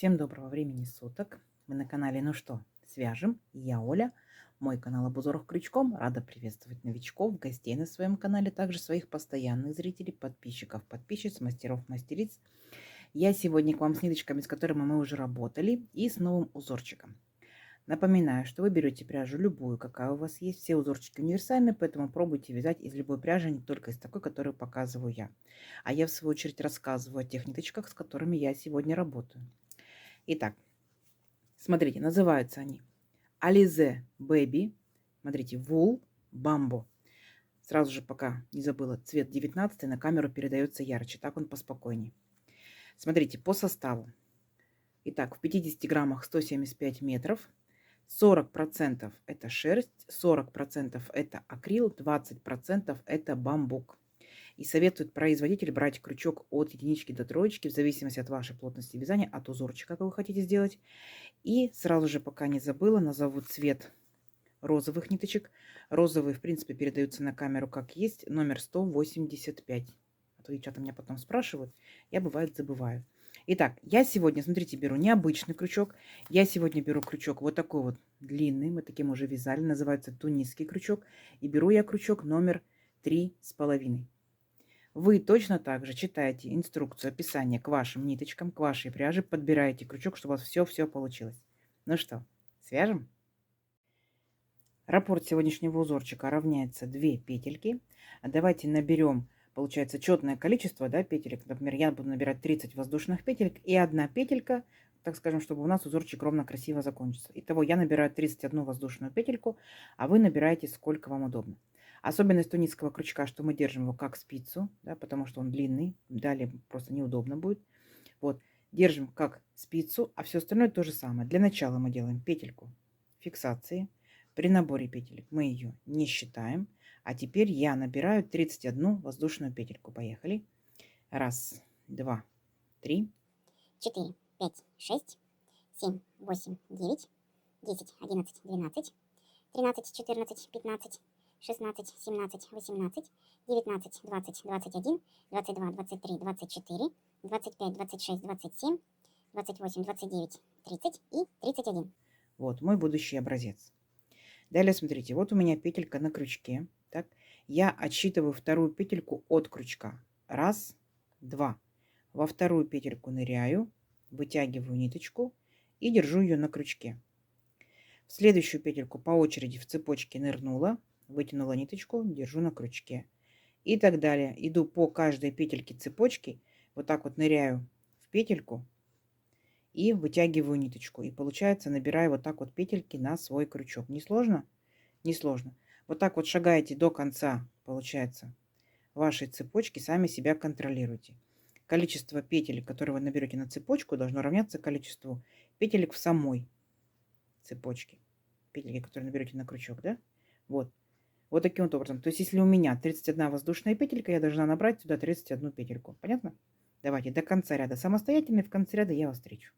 Всем доброго времени суток. Вы на канале «Ну что, свяжем?» Я Оля. Мой канал об узорах крючком. Рада приветствовать новичков, гостей на своем канале, также своих постоянных зрителей, подписчиков, подписчиц, мастеров, мастериц. Я сегодня к вам с ниточками, с которыми мы уже работали, и с новым узорчиком. Напоминаю, что вы берете пряжу любую, какая у вас есть. Все узорчики универсальны, поэтому пробуйте вязать из любой пряжи, не только из такой, которую показываю я. А я, в свою очередь, рассказываю о тех ниточках, с которыми я сегодня работаю. Итак, смотрите, называются они Alize Baby. Смотрите, Wool Bamboo. Сразу же, пока не забыла, цвет 19 на камеру передается ярче, так он поспокойнее. Смотрите, по составу. Итак, в 50 граммах 175 метров. 40% это шерсть, 40% это акрил, 20% это бамбук. И советует производитель брать крючок от единички до троечки, в зависимости от вашей плотности вязания, от узорчика, как вы хотите сделать. И сразу же, пока не забыла, назову цвет розовых ниточек. Розовые, в принципе, передаются на камеру как есть, номер 185. А то девчата меня потом спрашивают, я бывает забываю. Итак, я сегодня, смотрите, беру необычный крючок. Я сегодня беру крючок вот такой вот длинный, мы таким уже вязали, называется тунисский крючок. И беру я крючок номер 3,5. Вы точно так же читаете инструкцию, описание к вашим ниточкам, к вашей пряже, подбираете крючок, чтобы у вас все получилось. Ну что, свяжем? Раппорт сегодняшнего узорчика равняется 2 петельки. Давайте наберем, получается, четное количество, да, петелек. Например, я буду набирать 30 воздушных петелек и одна петелька, так скажем, чтобы у нас узорчик ровно красиво закончился. Итого я набираю 31 воздушную петельку, а вы набираете сколько вам удобно. Особенность тунисского крючка, что мы держим его как спицу, да, потому что он длинный, далее просто неудобно будет. Вот, держим как спицу, а все остальное то же самое. Для начала мы делаем петельку фиксации. При наборе петелек мы ее не считаем. А теперь я набираю 31 воздушную петельку. Поехали. Раз, два, три, 4, 5, 6, 7, 8, 9, 10, 11, 12, 13, 14, 15, 16, 17, 18, 19, 20, 21, 22, 23, 24, 25, 26, 27, 28, 29, 30 и 31. Вот мой будущий образец. Далее смотрите, вот у меня петелька на крючке. Так, я отсчитываю вторую петельку от крючка. Раз, два. Во вторую петельку ныряю, вытягиваю ниточку и держу ее на крючке. В следующую петельку по очереди в цепочке нырнула, вытянула ниточку, держу на крючке. И так далее. Иду по каждой петельке цепочки, вот так вот ныряю в петельку и вытягиваю ниточку. И получается, набираю вот так вот петельки на свой крючок. Не сложно? Не сложно. Вот так вот шагаете до конца, получается, вашей цепочки, сами себя контролируйте. Количество петель, которые вы наберете на цепочку, должно равняться количеству петелек в самой цепочке. Петельки, которые наберете на крючок, да? Вот. Вот таким вот образом. То есть, если у меня 31 воздушная петелька, я должна набрать сюда 31 петельку. Понятно? Давайте до конца ряда самостоятельно, и в конце ряда я вас встречу.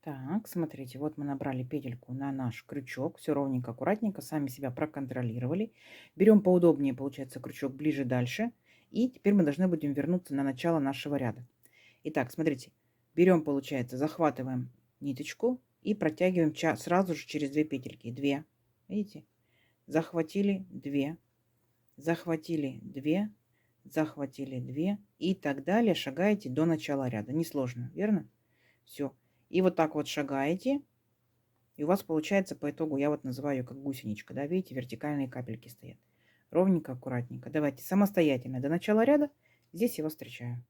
Так, смотрите, вот мы набрали петельку на наш крючок. Все ровненько, аккуратненько, сами себя проконтролировали. Берем поудобнее, получается, крючок ближе дальше. И теперь мы должны будем вернуться на начало нашего ряда. Итак, смотрите, берем, получается, захватываем ниточку и протягиваем сразу же через 2 петельки. 2, видите? Захватили 2, захватили 2, захватили 2 и так далее. Шагаете до начала ряда. Несложно, верно? Все. И вот так вот шагаете, и у вас получается по итогу, я вот называю ее как гусеничка, да, видите, вертикальные капельки стоят. Ровненько, аккуратненько. Давайте самостоятельно до начала ряда. Здесь я вас встречаю.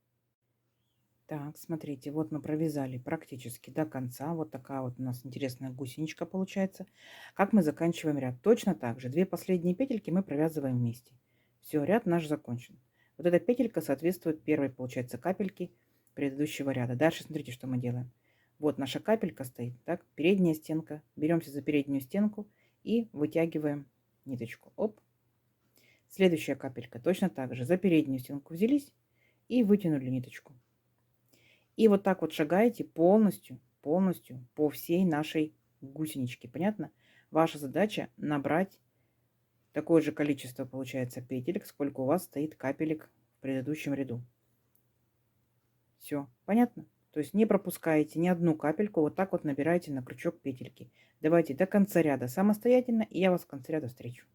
Так, смотрите, вот мы провязали практически до конца. Вот такая вот у нас интересная гусеничка получается. Как мы заканчиваем ряд? Точно так же. 2 последние петельки мы провязываем вместе. Все, ряд наш закончен. Вот эта петелька соответствует первой, получается, капельке предыдущего ряда. Дальше смотрите, что мы делаем. Вот наша капелька стоит, так, передняя стенка. Беремся за переднюю стенку и вытягиваем ниточку. Оп. Следующая капелька точно так же. За переднюю стенку взялись и вытянули ниточку. И вот так вот шагаете полностью по всей нашей гусеничке. Понятно? Ваша задача набрать такое же количество, получается, петелек, сколько у вас стоит капелек в предыдущем ряду. Все, понятно? То есть не пропускаете ни одну капельку, вот так вот набираете на крючок петельки. Давайте до конца ряда самостоятельно, и я вас в конце ряда встречу.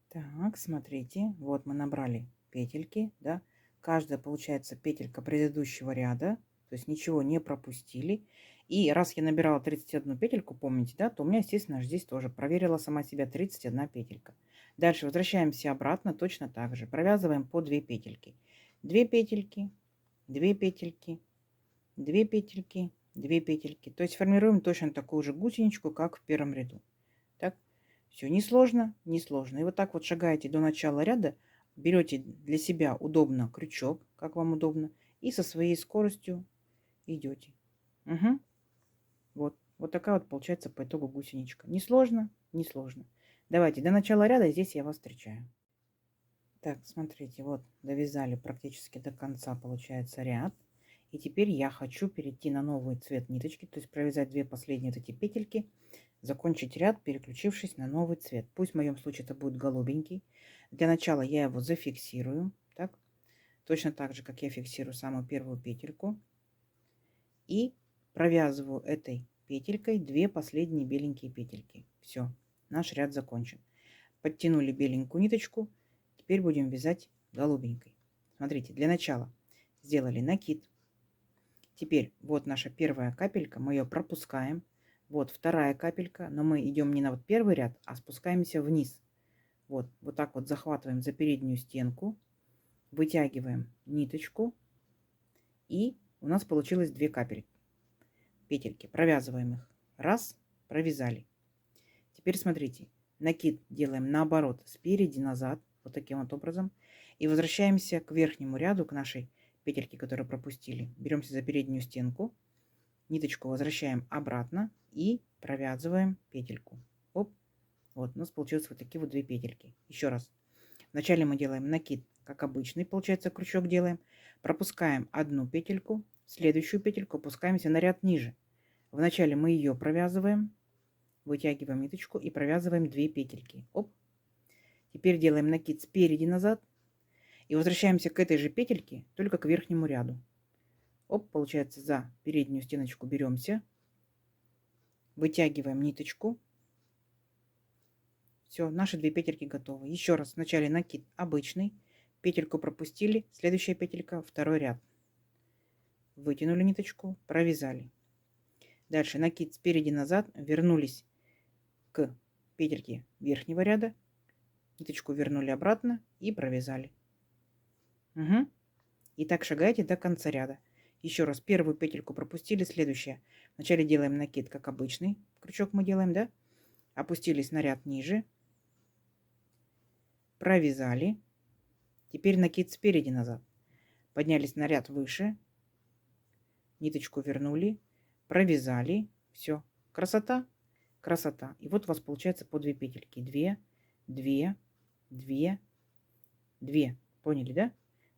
Так, смотрите, вот мы набрали петельки, да. Каждая получается петелька предыдущего ряда, то есть ничего не пропустили. И раз я набирала 31 петельку, помните, да, то у меня, естественно, здесь тоже проверила сама себя 31 петелька. Дальше возвращаемся обратно точно так же. Провязываем по 2 петельки. 2 петельки, 2 петельки, 2 петельки, 2 петельки. То есть формируем точно такую же гусеничку, как в первом ряду. Так, все несложно, несложно. И вот так вот шагаете до начала ряда, берете для себя удобно крючок, как вам удобно, и со своей скоростью идете. Угу. Вот такая вот получается по итогу гусеничка. Несложно, несложно. Давайте до начала ряда, здесь я вас встречаю. Так, смотрите, вот довязали практически до конца, получается, ряд. И теперь я хочу перейти на новый цвет ниточки, то есть провязать 2 последние вот эти петельки, закончить ряд, переключившись на новый цвет. Пусть в моем случае это будет голубенький. Для начала я его зафиксирую, так, точно так же, как я фиксирую самую первую петельку. И провязываю этой петелькой 2 последние беленькие петельки. Все, наш ряд закончен. Подтянули беленькую ниточку, теперь будем вязать голубенькой. Смотрите, для начала сделали накид. Теперь вот наша первая капелька, мы ее пропускаем. Вот вторая капелька, но мы идем не на вот первый ряд, а спускаемся вниз. Вот так вот захватываем за переднюю стенку, вытягиваем ниточку, и у нас получилось 2 петельки. Провязываем их. Раз, провязали. Теперь смотрите, накид делаем наоборот, спереди назад, вот таким вот образом. И возвращаемся к верхнему ряду, к нашей петельке, которую пропустили. Беремся за переднюю стенку, ниточку возвращаем обратно и провязываем петельку. Оп. Вот у нас получилось вот такие вот 2 петельки. Еще раз. Вначале мы делаем накид, как обычный, получается, крючок делаем. Пропускаем одну петельку, следующую петельку опускаемся на ряд ниже. Вначале мы ее провязываем, вытягиваем ниточку и провязываем 2 петельки. Оп. Теперь делаем накид спереди назад и возвращаемся к этой же петельке, только к верхнему ряду. Оп, получается, за переднюю стеночку беремся, вытягиваем ниточку. Все, наши 2 петельки готовы. Еще раз, вначале накид обычный, петельку пропустили, следующая петелька, второй ряд. Вытянули ниточку, провязали. Дальше накид спереди назад, вернулись к петельке верхнего ряда, ниточку вернули обратно и провязали. Угу. И так шагаете до конца ряда. Еще раз, первую петельку пропустили, следующая. Вначале делаем накид, как обычный крючок мы делаем, да? Опустились на ряд ниже, провязали. Теперь накид спереди назад. Поднялись на ряд выше, ниточку вернули, провязали. Все, красота, красота. И вот у вас получается по 2 петельки. 2, 2, 2, 2. Поняли, да?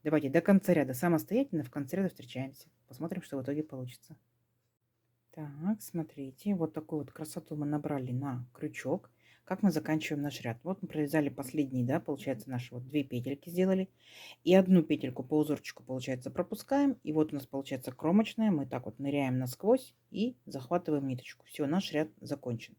Давайте до конца ряда самостоятельно, в конце ряда встречаемся. Посмотрим, что в итоге получится. Так, смотрите, вот такую вот красоту мы набрали на крючок. Как мы заканчиваем наш ряд? Вот мы провязали последний, да, получается, наши вот 2 петельки сделали. И одну петельку по узорчику, получается, пропускаем. И вот у нас получается кромочная. Мы так вот ныряем насквозь и захватываем ниточку. Все, наш ряд закончен.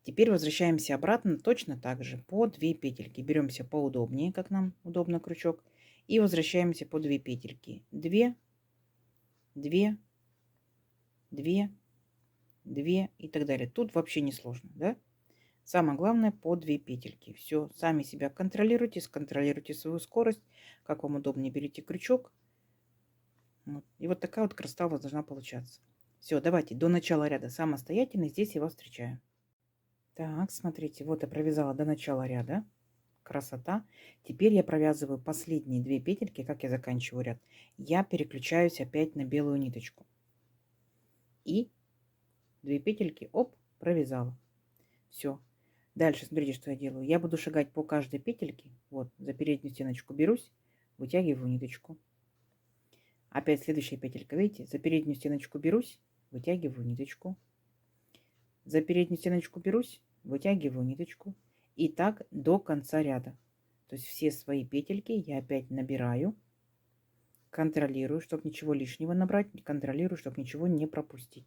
Теперь возвращаемся обратно точно так же по 2 петельки. Беремся поудобнее, как нам удобно крючок. И возвращаемся по 2 петельки. 2, 2, 2, 2 и так далее. Тут вообще не сложно, да? Самое главное по 2 петельки. Все, сами себя контролируйте, сконтролируйте свою скорость. Как вам удобнее, берите крючок. Вот. И вот такая вот красота у вас должна получаться. Все, давайте до начала ряда самостоятельно. Здесь я вас встречаю. Так, смотрите, вот я провязала до начала ряда. Красота. Теперь я провязываю последние 2 петельки, как я заканчиваю ряд. Я переключаюсь опять на белую ниточку. И 2 петельки, оп, провязала. Все. Дальше смотрите, что я делаю. Я буду шагать по каждой петельке. Вот, за переднюю стеночку берусь, вытягиваю ниточку. Опять следующая петелька, видите, за переднюю стеночку берусь, вытягиваю ниточку. За переднюю стеночку берусь, вытягиваю ниточку. И так до конца ряда. То есть все свои петельки я опять набираю Контролирую, чтобы ничего лишнего набрать. Контролирую, чтобы ничего не пропустить.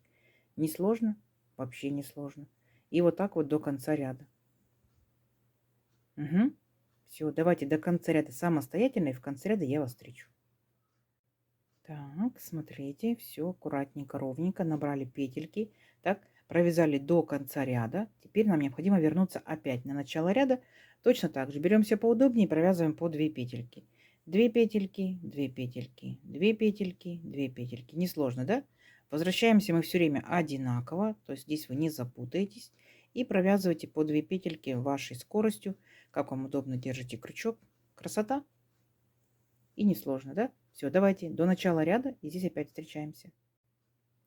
Не сложно? Вообще не сложно. И вот так вот до конца ряда. Угу. Все, давайте до конца ряда самостоятельно, и в конце ряда я вас встречу. Так, смотрите, все аккуратненько, ровненько набрали петельки. Так, провязали до конца ряда. Теперь нам необходимо вернуться опять на начало ряда. Точно так же беремся поудобнее и провязываем по 2 петельки. 2 петельки, 2 петельки, 2 петельки, 2 петельки. Несложно, да? Возвращаемся мы все время одинаково, то есть здесь вы не запутаетесь. И провязывайте по 2 петельки вашей скоростью, как вам удобно держите крючок. Красота! И несложно, да? Все, давайте до начала ряда и здесь опять встречаемся.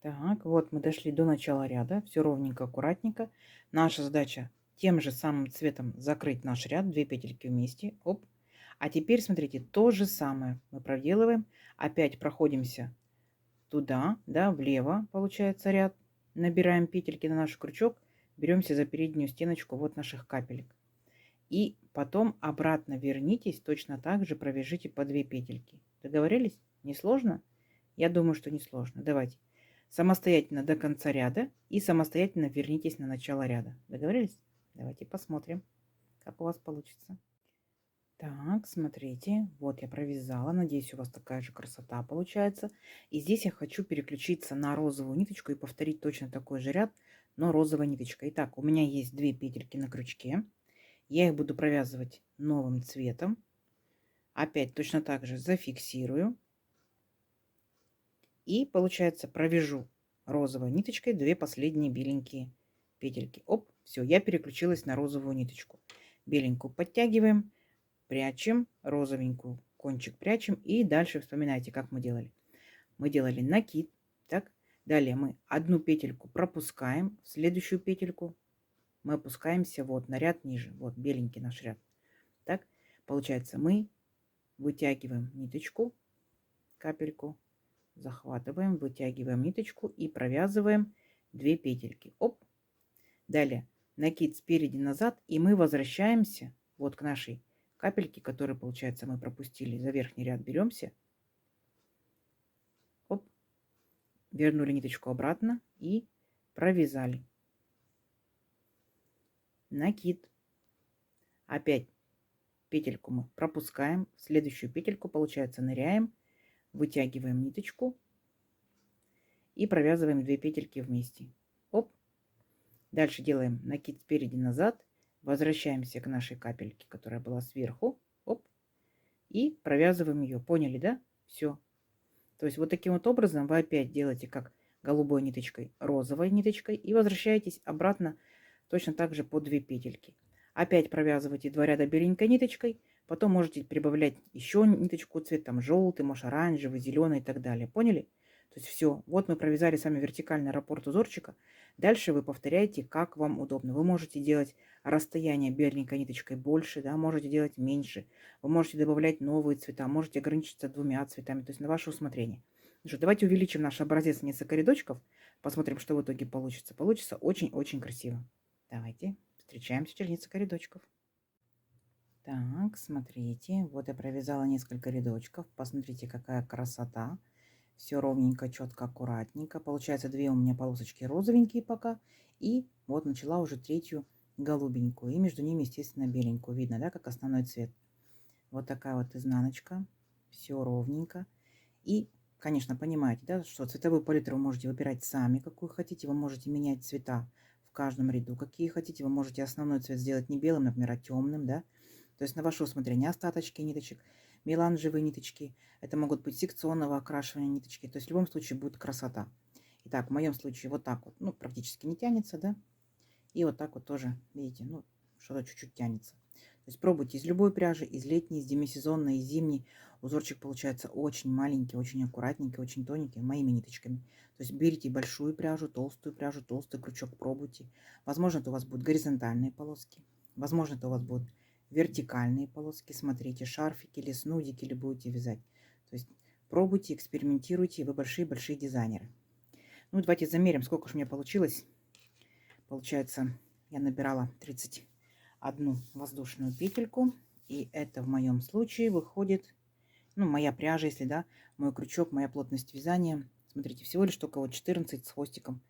Так, вот мы дошли до начала ряда. Все ровненько, аккуратненько. Наша задача тем же самым цветом закрыть наш ряд. 2 петельки вместе. Оп. А теперь, смотрите, то же самое мы проделываем. Опять проходимся туда, да, влево, получается, ряд. Набираем петельки на наш крючок. Беремся за переднюю стеночку вот наших капелек. И потом обратно вернитесь, точно так же провяжите по 2 петельки. Договорились? Несложно? Я думаю, что несложно. Давайте. Самостоятельно до конца ряда и самостоятельно вернитесь на начало ряда. Договорились? Давайте посмотрим, как у вас получится. Так, смотрите, вот я провязала. Надеюсь, у вас такая же красота получается. И здесь я хочу переключиться на розовую ниточку и повторить точно такой же ряд, но розовой ниточкой. Итак, у меня есть 2 петельки на крючке. Я их буду провязывать новым цветом. Опять точно так же зафиксирую. И, получается, провяжу розовой ниточкой 2 последние беленькие петельки. Оп, все, я переключилась на розовую ниточку. Беленькую подтягиваем, прячем, розовенькую кончик прячем. И дальше вспоминайте, как мы делали. Мы делали накид. Так, далее мы одну петельку пропускаем, в следующую петельку мы опускаемся вот на ряд ниже. Вот беленький наш ряд. Так, получается, мы вытягиваем ниточку, капельку, захватываем, вытягиваем ниточку и провязываем 2 петельки. Оп. Далее накид спереди назад, и мы возвращаемся вот к нашей капельке, которую, получается, мы пропустили. За верхний ряд беремся. Оп. Вернули ниточку обратно и провязали. Накид. Опять петельку мы пропускаем, в следующую петельку, получается, ныряем, вытягиваем ниточку и провязываем 2 петельки вместе. Оп. Дальше делаем накид спереди назад, возвращаемся к нашей капельке, которая была сверху. Оп. И провязываем ее. Поняли, да? Все. То есть вот таким вот образом вы опять делаете как голубой ниточкой, розовой ниточкой и возвращаетесь обратно точно так же по 2 петельки. Опять провязывайте 2 ряда беленькой ниточкой, потом можете прибавлять еще ниточку цвет там желтый, может оранжевый, зеленый и так далее. Поняли? То есть все. Вот мы провязали с вами вертикальный раппорт узорчика. Дальше вы повторяете, как вам удобно. Вы можете делать расстояние беленькой ниточкой больше, да, можете делать меньше. Вы можете добавлять новые цвета, можете ограничиться 2 цветами, то есть на ваше усмотрение. Ну что, давайте увеличим наш образец на несколько рядочков, посмотрим, что в итоге получится. Получится очень-очень красиво. Давайте встречаемся через несколько рядочков. Так, смотрите, вот я провязала несколько рядочков. Посмотрите, какая красота. Все ровненько, четко, аккуратненько. Получается 2 у меня полосочки розовенькие пока. И вот начала уже 3-ю голубенькую. И между ними, естественно, беленькую. Видно, да, как основной цвет. Вот такая вот изнаночка. Все ровненько. И, конечно, понимаете, да, что цветовую палитру вы можете выбирать сами, какую хотите. Вы можете менять цвета в каждом ряду, какие хотите. Вы можете основной цвет сделать не белым, например, а темным, да. То есть на ваше усмотрение остаточки ниточек, меланжевые ниточки. Это могут быть секционного окрашивания ниточки. То есть в любом случае будет красота. Итак, в моем случае вот так вот, ну, практически не тянется, да. И вот так вот тоже, видите, ну, что-то чуть-чуть тянется. То есть пробуйте из любой пряжи, из летней, из демисезонной, из зимней. Узорчик получается очень маленький, очень аккуратненький, очень тоненький, моими ниточками. То есть берите большую пряжу, толстый крючок, пробуйте. Возможно, это у вас будут горизонтальные полоски. Возможно, это у вас будут вертикальные полоски. Смотрите, шарфики или снудики или будете вязать. То есть пробуйте, экспериментируйте, вы большие-большие дизайнеры. Ну, давайте замерим, сколько же у меня получилось. Получается, я набирала 31 воздушную петельку. И это в моем случае выходит Ну, моя пряжа, если, да, мой крючок, моя плотность вязания. Смотрите, всего лишь только вот 14 с хвостиком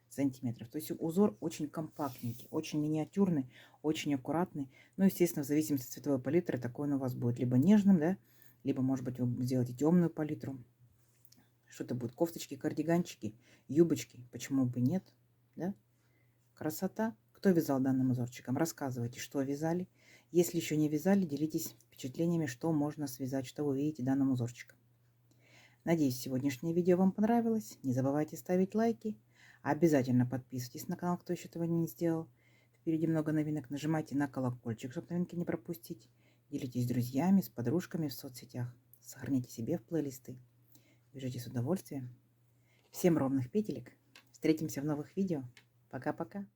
сантиметров. То есть узор очень компактненький, очень миниатюрный, очень аккуратный. Ну, естественно, в зависимости от цветовой палитры, такой он у вас будет либо нежным, да, либо, может быть, вы сделаете темную палитру. Что-то будет кофточки, кардиганчики, юбочки. Почему бы нет, да? Красота. Кто вязал данным узорчиком? Рассказывайте, что вязали. Если еще не вязали, делитесь впечатлениями, что можно связать, что вы видите данным узорчиком. Надеюсь, сегодняшнее видео вам понравилось. Не забывайте ставить лайки. Обязательно подписывайтесь на канал, кто еще этого не сделал. Впереди много новинок. Нажимайте на колокольчик, чтобы новинки не пропустить. Делитесь с друзьями, с подружками в соцсетях. Сохраните себе в плейлисты. Вяжите с удовольствием. Всем ровных петелек. Встретимся в новых видео. Пока-пока.